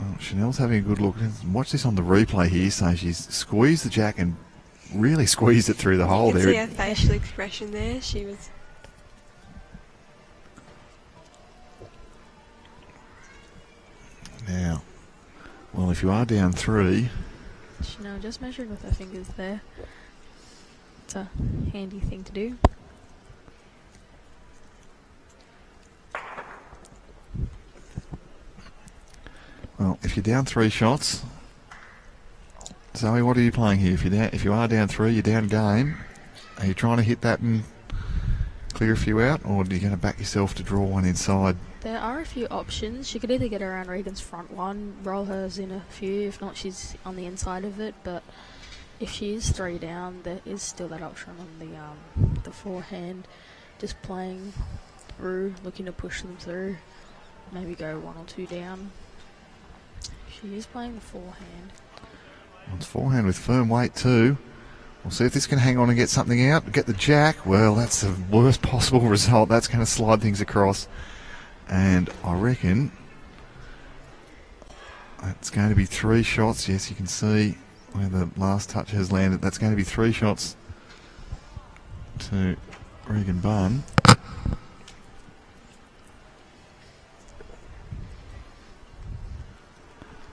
Well, Chanel's having a good look. Watch this on the replay here. So she's squeezed the jack and really squeezed it through the hole
You can
there.
see her facial expression there. She was...
Now, well, if you are down 3,
Chanel just measuring with her fingers there. It's a handy thing to do.
well, if you're down 3 shots, Zoe, what are you playing here? If you are down 3, you're down game. Are you trying to hit that and clear a few out, or are you going to back yourself to draw one inside?
There are a few options. She could either get around Reaghan's front one, roll hers in a few. If not, she's on the inside of it. But if she is 3 down, there is still that option on the forehand. Just playing through, looking to push them through. Maybe go 1 or 2 down. She is playing the forehand.
Well, it's forehand with firm weight too. We'll see if this can hang on and get something out. Get the jack. Well, that's the worst possible result. That's going to slide things across. And I reckon it's going to be 3 shots. Yes, you can see where the last touch has landed. That's going to be 3 shots to Reaghan Bunn.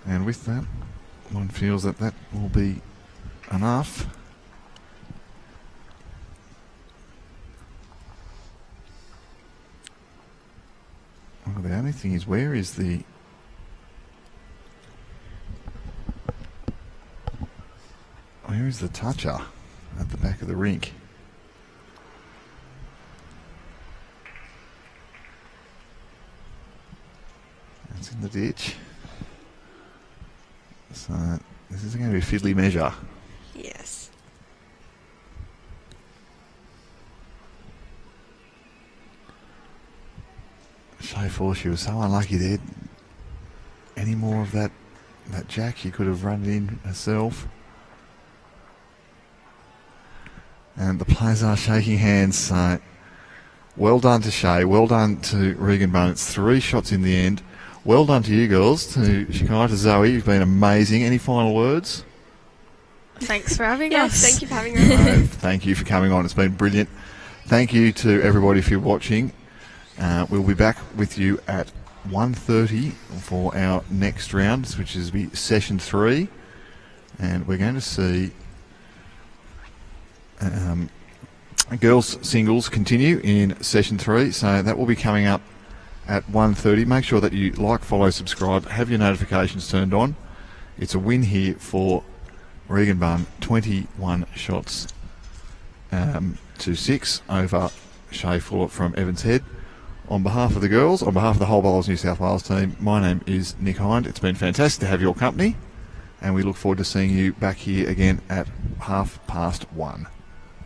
And with that, one feels that that will be enough. Well, the only thing is, where is the... Where is the toucher? At the back of the rink. It's in the ditch. So this is going to be a fiddly measure.
Yes.
Shae 4, she was so unlucky there. Any more of that jack, she could have run it in herself. And the players are shaking hands. So well done to Shae. Well done to Reaghan Bunn. It's 3 shots in the end. Well done to you girls. To Shakai, to Zoe. You've been amazing. Any final words?
Thanks for having
Yes,
us.
thank you for having us.
No, thank you for coming on. It's been brilliant. Thank you to everybody for watching. We'll be back with you at 1:30 for our next round, which is session 3. And we're going to see girls singles continue in session 3. So that will be coming up at 1:30. Make sure that you like, follow, subscribe, have your notifications turned on. It's a win here for Reaghan Bunn, 21 shots to 6 over Shae Fuller from Evans Head. On behalf of the girls, on behalf of the whole Bowls New South Wales team, my name is Nick Hind. It's been fantastic to have your company, and we look forward to seeing you back here again at 1:30.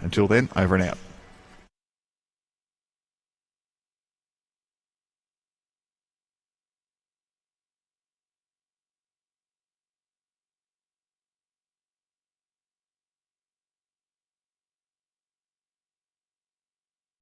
Until then, over and out.